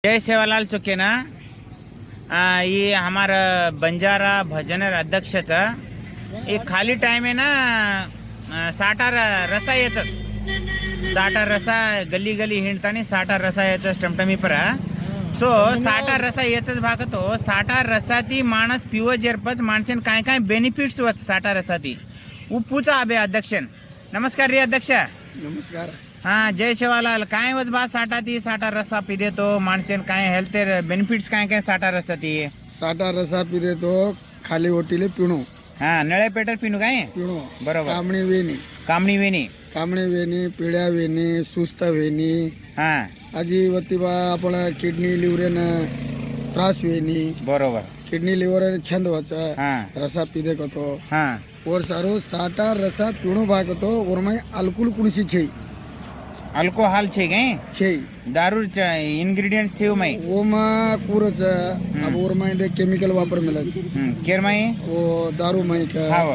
जय सेवालाल चुके ना ये हमारा बंजारा भजन अध्यक्ष था। ये खाली टाइम है ना साठार रसा येतच साठार रसा गली गली हिंडतानी साठार रसा येतच टमटमी पर सो साठार रसा येतच भागतो साठार रसा ती माणस पिव जेरपच माणसेन काय काय बेनिफिट्स होत साठार रसा ती उपूचा आबे अध्यक्ष नमस्कार रे अध्यक्ष नमस्कार। हाँ जय सेवालाल काय वच बात साठा ती साठा रस्सा पिदे तो माणसेन काय हेल्थ बेनिफिट्स काय काय साठा रस्सा ती साठा रसा पिरे तो खाली ओटीले पिणू हाँ नळे पेटर पिनू काय पिणू बरोबर कामणी वेणी पिढ्या वेणी सुस्त वेणी हाँ आजी वतीबा आपण किडनी लिव्हरेन त्रास वेणी बरोबर किडनी लिव्हर छंद वाचा हाँ रसा पिदे कतो हाँ और सारो साठा रसा पिणू भागतो और मैं अल्कोहोल कुणसी छे अल्कोहल छे काय छे दारू इंग्रेडिएंट्स सेव माई ओमा कुरच अब और मैं दे केमिकल वापर मिलत केर माई वो दारू माई का हाव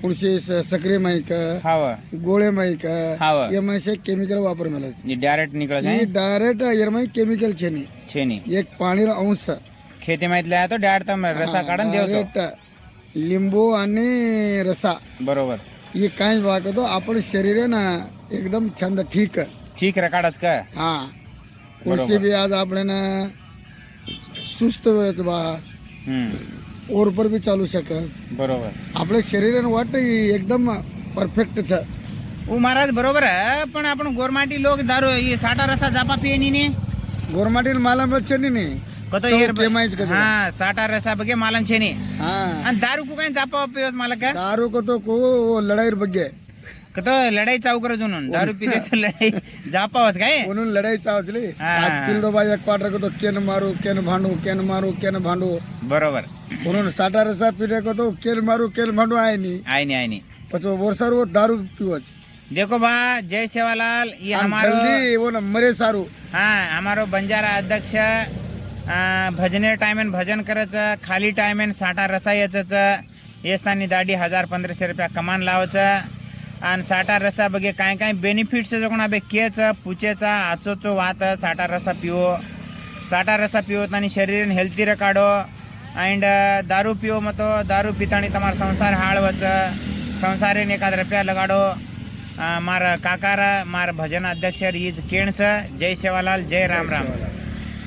कुणसी सक्रिय माई का हाव गोळे माई का हाव ये मैं से केमिकल वापर मिलत ये डायरेक्ट निकल ये जाए डायरेक्ट ये मैं केमिकल छे नहीं छे नहीं एक पाणी अंश खेती माहितले आहे तो डायरेक्ट रसा काढून देवतो डायरेक्ट लिंबू आणि रसा बरोबर ये काय वागतो आपण शरीर आहे ना एकदम छंद ठीक ठीक रकाडच का हा कुणसी भी आज आपण ना सुस्त वेळच बा और पर भी चालू शकत बरोबर आपलं शरीर वाटत एकदम परफेक्ट छ ओ महाराज बरोबर आहे पण आपण गोरमाटी लोक दारू ये साठा रसा जापा पियनी ने गोरमाटील माला बच्चनी नाही कतो तो येर पेमाइज का हाँ साठा रसा बगे मालम छे नी हाँ आणि दारू को काय जापा पियोस मला का दारू को तो को लढाईर ಬಗ್ಗೆ कतो लढाई चावकर जुनून दारू पिते तो लढाई जापा होत काय म्हणून लढाई चावचली हाँ. आज पिल्लो बाई एक क्वार्टर को तो केन मारू केन भांडू बरोबर म्हणून साठा रसा पिले को तो केन भांडू आहे नी आई नहीं પછી વર્ષાર वो दारू पीवच देखो बा जय सेवालाल ये हमारो जल्दी वो न मरे सारू हाँ हमारो बंजारा अध्यक्ष भजने टाइमेन भजन करच खाली टाइमेन साठा रसा याच येस्तानी दाडी 1000-1500 रुपया कमान लावच आणि साठा रसा बघे काय काय बेनिफिट्स जो कोणा बे केच पुचेचा आचोचो वात साठा रसा पिओ आणि शरीर हेल्थी र काढो अँड दारू पिओ मतो दारू पितानी तमार संसार हाळवच संसारेन 1000 रुपया लगाडो मार काकार मार भजन अध्यक्ष इज केणच जय सेवालाल जय राम राम।